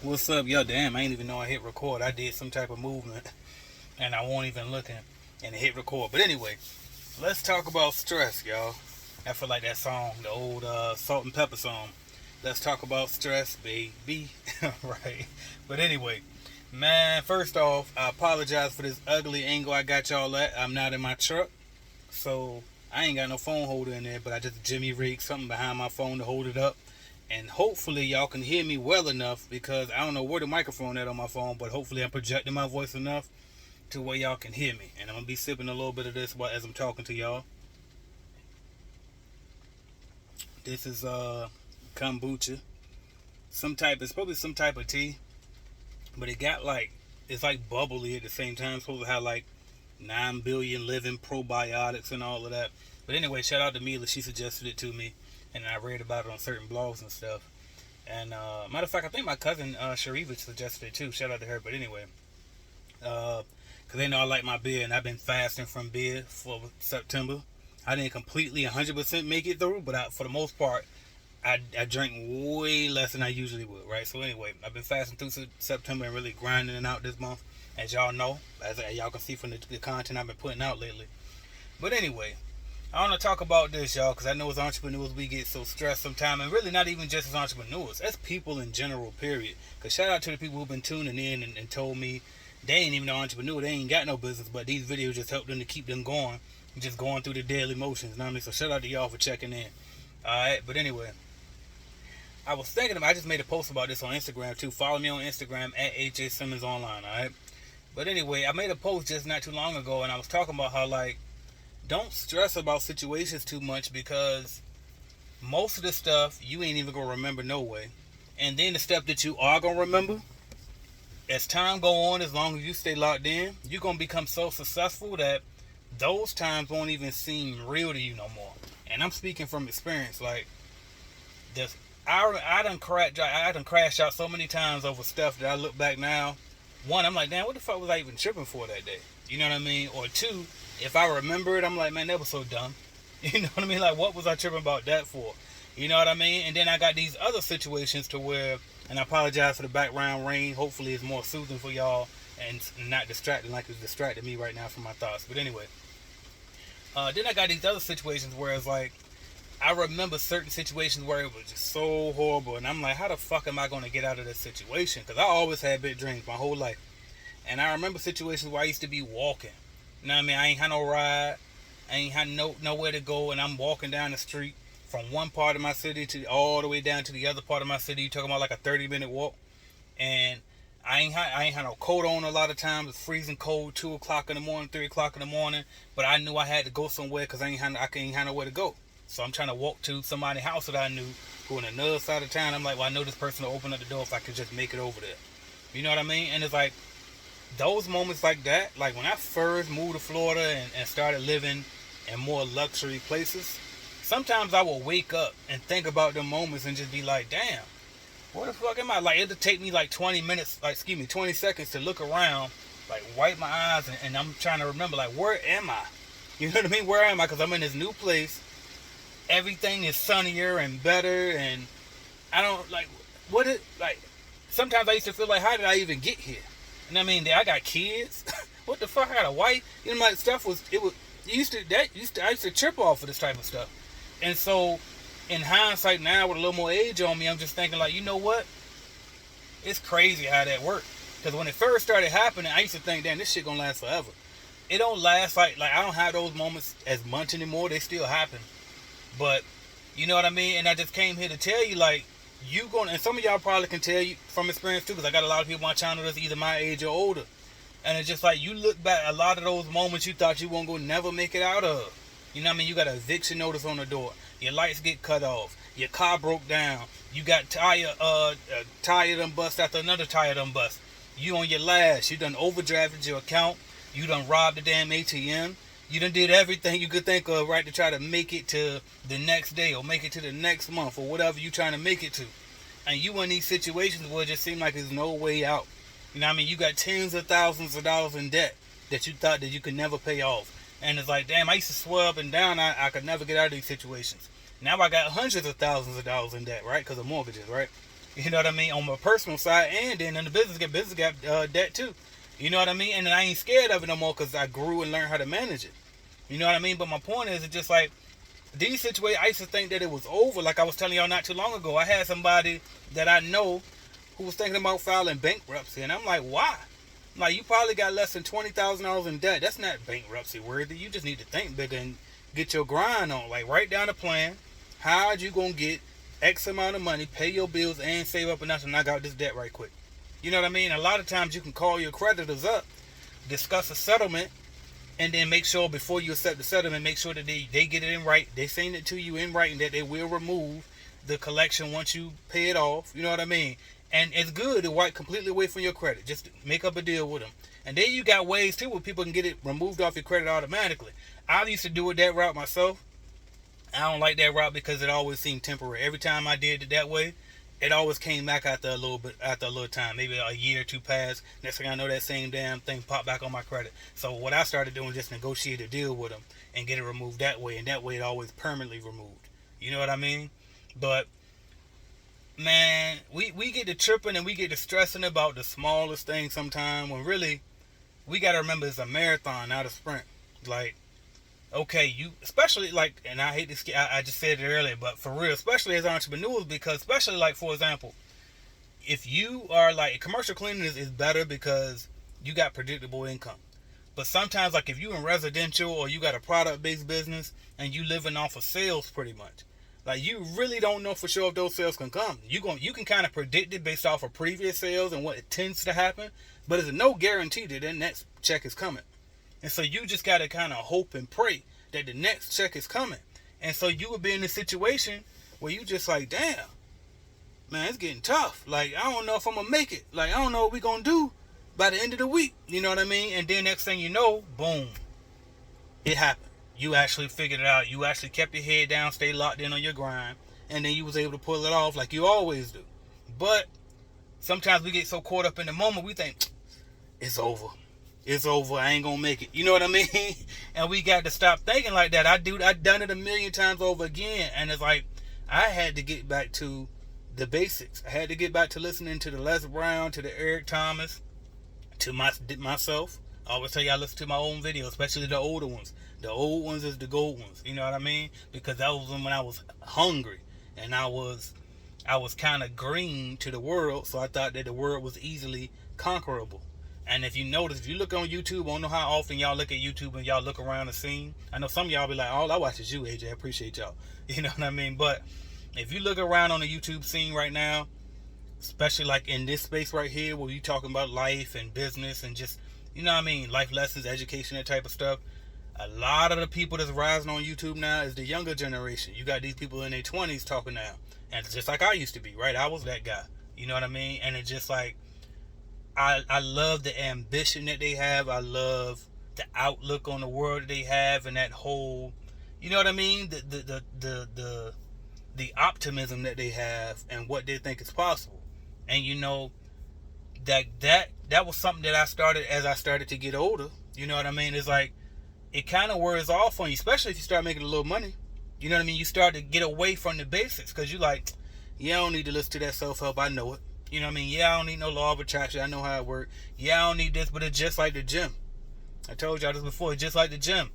What's up, yo? Damn, I ain't even know I hit record. I did some type of movement, and I won't even looking, and it hit record. But anyway, let's talk about stress, y'all. I feel like that song, the old Salt and Pepper song. Let's talk about stress, baby. Right. But anyway, man, first off, I apologize for this ugly angle I got y'all at. I'm not in my truck, so I ain't got no phone holder in there, but I just Jimmy rigged something behind my phone to hold it up. And hopefully y'all can hear me well enough because I don't know where the microphone at on my phone, but hopefully I'm projecting my voice enough to where y'all can hear me. And I'm gonna be sipping a little bit of this as I'm talking to y'all. This is kombucha. It's probably some type of tea, but it's like bubbly at the same time. It's supposed to have like 9 billion living probiotics and all of that. But anyway, shout out to Mila. She suggested it to me, and I read about it on certain blogs and stuff. And matter of fact, I think my cousin Sharifah suggested it too. Shout out to her. But anyway, because they know I like my beer, and I've been fasting from beer for September. I didn't completely 100% make it through, but for the most part, I drank way less than I usually would, right? So anyway, I've been fasting through September and really grinding it out this month, as y'all know, as y'all can see from the content I've been putting out lately. But anyway, I want to talk about this, y'all, because I know as entrepreneurs we get so stressed sometimes, and really not even just as entrepreneurs, as people in general, period. Because shout out to the people who've been tuning in and told me they ain't even no entrepreneur, they ain't got no business, but these videos just help them to keep them going, just going through the daily motions, you know what I mean? So shout out to y'all for checking in. Alright, but anyway, I was thinking I just made a post about this on Instagram too. Follow me on Instagram at HA Simmons Online, alright? But anyway, I made a post just not too long ago, and I was talking about how, like, don't stress about situations too much because most of the stuff you ain't even gonna remember no way. And then the stuff that you are gonna remember, as time go on, as long as you stay locked in, you're gonna become so successful that those times won't even seem real to you no more. And I'm speaking from experience. Like, this, I done crashed out so many times over stuff that I look back now. One, I'm like, damn, what the fuck was I even tripping for that day? You know what I mean? Or two, if I remember it, I'm like, man, that was so dumb. You know what I mean? Like, what was I tripping about that for? You know what I mean? And then I got these other situations to where, and I apologize for the background rain. Hopefully it's more soothing for y'all and not distracting like it's distracting me right now from my thoughts. But anyway, then I got these other situations where it's like, I remember certain situations where it was just so horrible, and I'm like, how the fuck am I going to get out of this situation? Because I always had big dreams my whole life. And I remember situations where I used to be walking. You know what I mean? I ain't had no ride. I ain't had nowhere to go, and I'm walking down the street from one part of my city to all the way down to the other part of my city. You're talking about like a 30-minute walk. And I ain't had no coat on a lot of times. It's freezing cold, 2 o'clock in the morning, 3 o'clock in the morning. But I knew I had to go somewhere because I ain't had nowhere to go. So I'm trying to walk to somebody's house that I knew who on another side of town. I'm like, well, I know this person will open up the door if I could just make it over there. You know what I mean? And it's like, those moments like that, like when I first moved to Florida and started living in more luxury places, sometimes I will wake up and think about them moments and just be like, damn, where the fuck am I? Like, it'll take me like 20 minutes, 20 seconds to look around, like wipe my eyes, and I'm trying to remember, like, where am I? You know what I mean? Where am I? Because I'm in this new place. Everything is sunnier and better, and I don't, like, sometimes I used to feel like, how did I even get here? You know what I mean? I got kids. What the fuck? I got a wife. You know, like, I used to trip off of this type of stuff. And so, in hindsight now, with a little more age on me, I'm just thinking, like, you know what? It's crazy how that worked. Because when it first started happening, I used to think, damn, this shit gonna last forever. It don't last, like I don't have those moments as much anymore. They still happen. But, you know what I mean? And I just came here to tell you, like, and some of y'all probably can tell you from experience too, because I got a lot of people on my channel that's either my age or older. And it's just like, you look back, a lot of those moments you thought you weren't going to never make it out of. You know what I mean? You got an eviction notice on the door. Your lights get cut off. Your car broke down. You got tire done bust after another tire done bust. You on your last. You done overdrafted your account. You done robbed the damn ATM. You done did everything you could think of, right, to try to make it to the next day or make it to the next month or whatever you trying to make it to. And you in these situations where it just seems like there's no way out. You know what I mean? You got tens of thousands of dollars in debt that you thought that you could never pay off. And it's like, damn, I used to swear up and down I could never get out of these situations. Now I got hundreds of thousands of dollars in debt, right, because of mortgages, right? You know what I mean? On my personal side, and then in the business got debt too. You know what I mean? And then I ain't scared of it no more because I grew and learned how to manage it. You know what I mean? But my point is, it's just like these situations. I used to think that it was over. Like I was telling y'all not too long ago, I had somebody that I know who was thinking about filing bankruptcy, and I'm like, why? Like, you probably got less than $20,000 in debt. That's not bankruptcy worthy. You just need to think bigger and get your grind on. Like, write down a plan. How are you gonna get X amount of money, pay your bills, and save up enough to knock out this debt right quick? You know what I mean? A lot of times you can call your creditors up, discuss a settlement, and then make sure before you accept the settlement, make sure that they get it in right. They send it to you in writing that they will remove the collection once you pay it off. You know what I mean? And it's good to wipe completely away from your credit. Just make up a deal with them. And then you got ways too where people can get it removed off your credit automatically. I used to do it that route myself. I don't like that route because it always seemed temporary. Every time I did it that way, it always came back after a little time. Maybe a year or two passed. Next thing I know, that same damn thing popped back on my credit. So what I started doing was just negotiate a deal with them and get it removed that way. And that way it always permanently removed. You know what I mean? But man, we get to tripping and we get to stressing about the smallest things sometimes when really we got to remember it's a marathon, not a sprint. Like, okay, you, especially like, and I hate this, I just said it earlier, but for real, especially as entrepreneurs, because especially like, for example, if you are like, commercial cleaning is better because you got predictable income. But sometimes, like if you in residential or you got a product-based business and you living off of sales pretty much, like you really don't know for sure if those sales can come. You can kind of predict it based off of previous sales and what it tends to happen, but there's no guarantee that the next check is coming. And so you just got to kind of hope and pray that the next check is coming. And so you would be in a situation where you just like, damn, man, it's getting tough. Like, I don't know if I'm going to make it. Like, I don't know what we're going to do by the end of the week. You know what I mean? And then next thing you know, boom, it happened. You actually figured it out. You actually kept your head down, stayed locked in on your grind, and then you was able to pull it off like you always do. But sometimes we get so caught up in the moment, we think, it's over. It's over. I ain't gonna make it. You know what I mean? And we got to stop thinking like that. I done it a million times over again, and it's like I had to get back to the basics. I had to get back to listening to the Les Brown, to the Eric Thomas, to myself. I always tell you I listen to my own videos, especially the older ones. The old ones is the gold ones. You know what I mean? Because that was when I was hungry and I was kind of green to the world, so I thought that the world was easily conquerable. And if you notice, if you look on YouTube, I don't know how often y'all look at YouTube and y'all look around the scene. I know some of y'all be like, all I watch is you, AJ. I appreciate y'all. You know what I mean? But if you look around on the YouTube scene right now, especially like in this space right here where you talking about life and business and just, you know what I mean, life lessons, education, that type of stuff, a lot of the people that's rising on YouTube now is the younger generation. You got these people in their 20s talking now. And it's just like I used to be, right? I was that guy. You know what I mean? And it's just like, I love the ambition that they have. I love the outlook on the world that they have, and that whole, you know what I mean? The optimism that they have and what they think is possible. And you know, that was something that I started as I started to get older. You know what I mean? It's like, it kind of wears off on you, especially if you start making a little money. You know what I mean? You start to get away from the basics because you're like, yeah, I don't need to listen to that self-help. I know it. You know what I mean? Yeah, I don't need no law of attraction. I know how it works. Yeah, I don't need this, but it's just like the gym. I told y'all this before. It's just like the gym.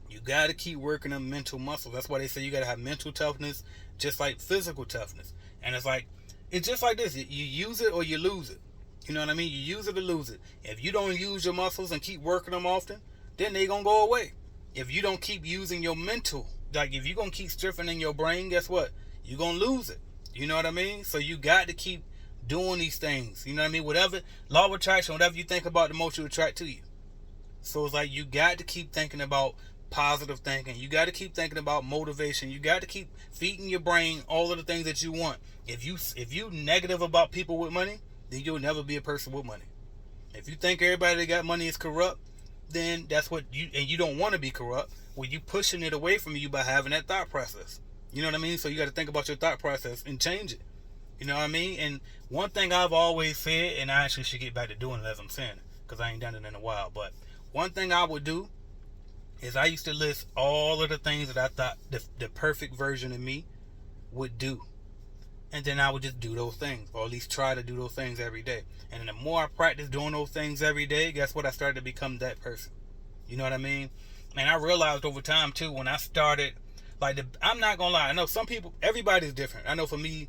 You got to keep working on mental muscles. That's why they say you got to have mental toughness just like physical toughness. And it's like, it's just like this. You use it or you lose it. You know what I mean? You use it or lose it. If you don't use your muscles and keep working them often, then they going to go away. If you don't keep using your mental, like if you're going to keep strengthening your brain, guess what? You're going to lose it. You know what I mean? So you got to keep doing these things. You know what I mean? Whatever, law of attraction, whatever you think about, the most you attract to you. So it's like you got to keep thinking about positive thinking. You got to keep thinking about motivation. You got to keep feeding your brain all of the things that you want. If you negative about people with money, then you'll never be a person with money. If you think everybody that got money is corrupt, then that's what you, and you don't want to be corrupt. Well, you pushing it away from you by having that thought process. You know what I mean? So you got to think about your thought process and change it. You know what I mean? And one thing I've always said, and I actually should get back to doing it as I'm saying it, because I ain't done it in a while, but one thing I would do is I used to list all of the things that I thought the perfect version of me would do. And then I would just do those things, or at least try to do those things every day. And then the more I practice doing those things every day, guess what? I started to become that person. You know what I mean? And I realized over time too, when I started, I'm not gonna lie, I know some people, everybody's different. I know for me,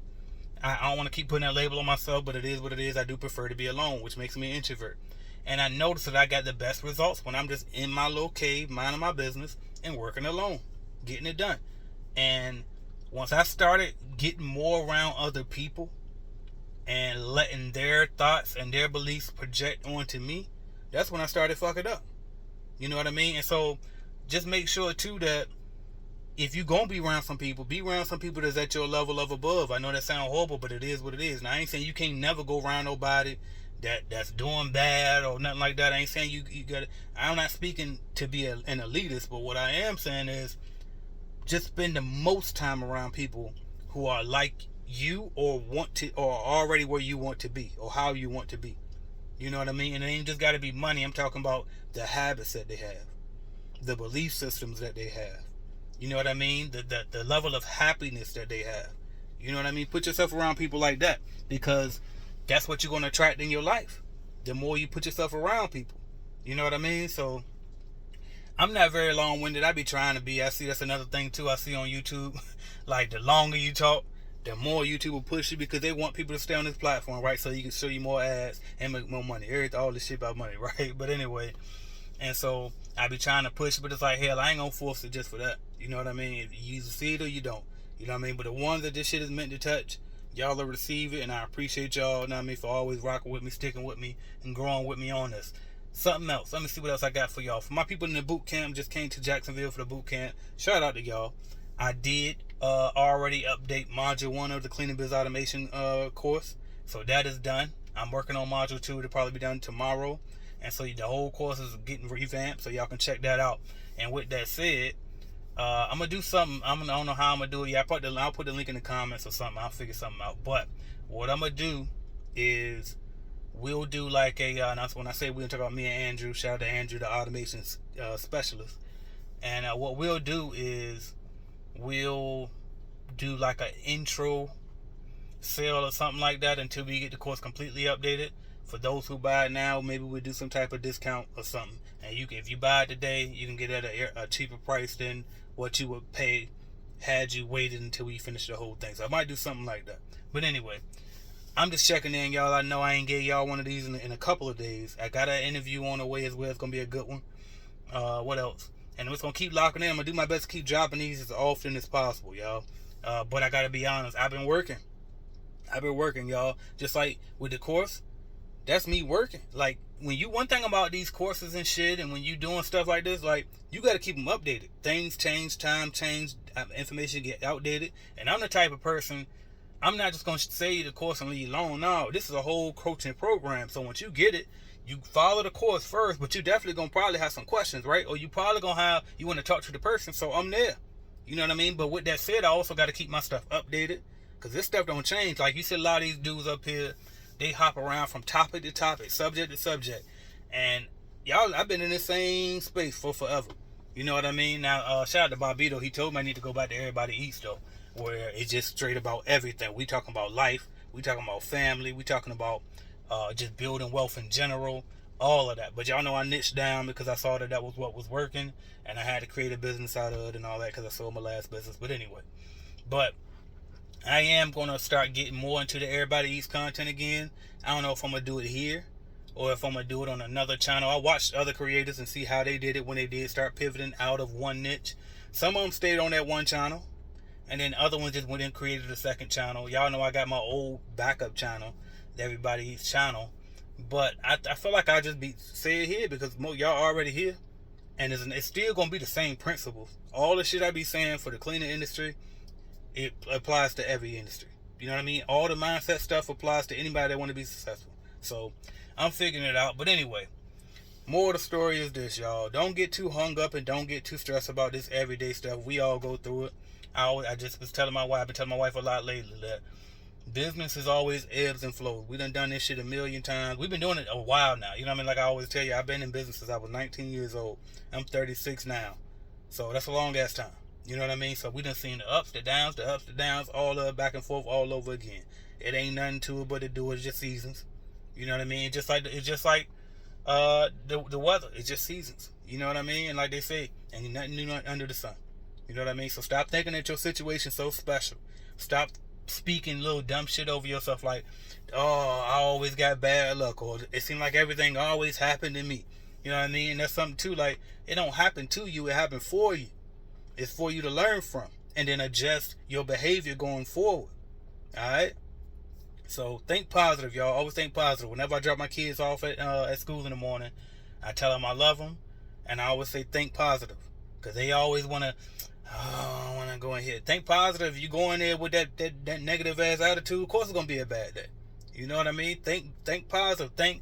I don't want to keep putting that label on myself, but it is what it is. I do prefer to be alone, which makes me an introvert. And I noticed that I got the best results when I'm just in my little cave, minding my business, and working alone, getting it done. And once I started getting more around other people and letting their thoughts and their beliefs project onto me, that's when I started fucking up. You know what I mean? And so just make sure too that if you're going to be around some people, be around some people that's at your level of above. I know that sounds horrible, but it is what it is. Now, I ain't saying you can't never go around nobody that's doing bad or nothing like that. I ain't saying you got to. I'm not speaking to be an elitist, but what I am saying is just spend the most time around people who are like you or want to, or already where you want to be or how you want to be. You know what I mean? And it ain't just got to be money. I'm talking about the habits that they have, the belief systems that they have. You know what I mean? The level of happiness that they have. You know what I mean? Put yourself around people like that, because that's what you're going to attract in your life. The more you put yourself around people. You know what I mean? So I'm not very long-winded. I be trying to be. I see that's another thing too I see on YouTube. Like the longer you talk, the more YouTube will push you, because they want people to stay on this platform, right? So you can show you more ads and make more money. All this shit about money, right? But anyway, and so I be trying to push it, but it's like, hell, I ain't gonna force it just for that. You know what I mean? You either see it or you don't. You know what I mean? But the ones that this shit is meant to touch, y'all will receive it, and I appreciate y'all, you know what I mean, for always rocking with me, sticking with me, and growing with me on this. Something else. Let me see what else I got for y'all. For my people in the boot camp, just came to Jacksonville for the boot camp. Shout out to y'all. I did already update Module 1 of the Clean Biz Automation course. So that is done. I'm working on Module 2. It'll probably be done tomorrow. And so the whole course is getting revamped, so y'all can check that out. And with that said, I'm gonna do something. I don't know how I'm gonna do it. Yeah, I'll put the link in the comments or something. I'll figure something out. But what I'm gonna do is we'll do like a. When I say we're gonna talk about me and Andrew. Shout out to Andrew, the automation specialist. And what we'll do is we'll do like an intro sale or something like that until we get the course completely updated. For those who buy it now, maybe we'll do some type of discount or something. And if you buy it today, you can get it at a cheaper price than what you would pay had you waited until we finish the whole thing. So I might do something like that. But anyway, I'm just checking in, y'all. I know I ain't gave y'all one of these in a couple of days. I got an interview on the way as well. It's going to be a good one. What else? And I'm just going to keep locking in. I'm going to do my best to keep dropping these as often as possible, y'all. But I got to be honest. I've been working, y'all. Just like with the course, that's me working. Like, one thing about these courses and shit, and when you doing stuff like this, like, you got to keep them updated. Things change, time change, information get outdated. And I'm the type of person, I'm not just going to say the course and leave you alone. No, this is a whole coaching program. So once you get it, you follow the course first, but you definitely going to probably have some questions, right? Or you probably going to you want to talk to the person. So I'm there. You know what I mean? But with that said, I also got to keep my stuff updated, because this stuff don't change. Like, you see a lot of these dudes up here, they hop around from topic to topic, subject to subject. And y'all, I've been in the same space for forever. You know what I mean? Now, shout out to Bobito. He told me I need to go back to Everybody Eats, though, where it's just straight about everything. We talking about life. We talking about family. We talking about just building wealth in general. All of that. But y'all know I niched down because I saw that was what was working. And I had to create a business out of it and all that, because I sold my last business. But anyway. But I am going to start getting more into the Everybody Eats content again. I don't know if I'm going to do it here or if I'm going to do it on another channel. I watched other creators and see how they did it when they did start pivoting out of one niche. Some of them stayed on that one channel, and then other ones just went and created a second channel. Y'all know I got my old backup channel, the Everybody Eats channel. But I feel like I just say it here because y'all already here. And it's still going to be the same principles. All the shit I be saying for the cleaning industry, it applies to every industry. You know what I mean? All the mindset stuff applies to anybody that want to be successful. So I'm figuring it out. But anyway, more of the story is this, y'all. Don't get too hung up and don't get too stressed about this everyday stuff. We all go through it. I just was telling my wife, I've been telling my wife a lot lately that business is always ebbs and flows. We done this shit a million times. We've been doing it a while now. You know what I mean? Like I always tell you, I've been in business since I was 19 years old. I'm 36 now. So that's a long ass time. You know what I mean? So we done seen the ups, the downs, all of it back and forth, all over again. It ain't nothing to it but to do it. It's just seasons. You know what I mean? It's just like the weather. It's just seasons. You know what I mean? And like they say, ain't nothing new under the sun. You know what I mean? So stop thinking that your situation's so special. Stop speaking little dumb shit over yourself like, oh, I always got bad luck, or it seemed like everything always happened to me. You know what I mean? And that's something too, like, it don't happen to you, it happened for you. It's for you to learn from and then adjust your behavior going forward. Alright? So think positive, y'all. Always think positive. Whenever I drop my kids off at school in the morning, I tell them I love them, and I always say think positive, because they always want to, oh, I want to go in here. Think positive. If you go in there with that negative ass attitude, of course it's gonna be a bad day. You know what I mean? Think positive. Think,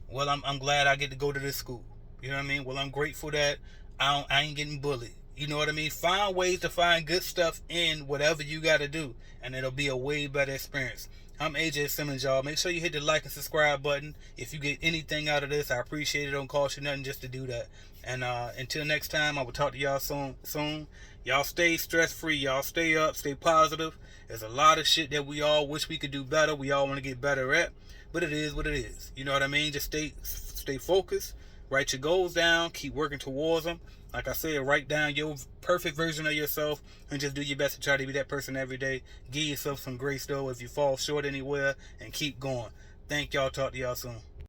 well, I'm glad I get to go to this school. You know what I mean? Well, I'm grateful that I ain't getting bullied. You know what I mean? Find ways to find good stuff in whatever you got to do, and it'll be a way better experience. I'm AJ Simmons, y'all. Make sure you hit the like and subscribe button. If you get anything out of this, I appreciate it. Don't cost you nothing just to do that. And until next time, I will talk to y'all soon. Y'all stay stress-free. Y'all stay up. Stay positive. There's a lot of shit that we all wish we could do better. We all want to get better at. But it is what it is. You know what I mean? Just stay focused. Write your goals down. Keep working towards them. Like I said, write down your perfect version of yourself and just do your best to try to be that person every day. Give yourself some grace, though, if you fall short anywhere, and keep going. Thank y'all. Talk to y'all soon.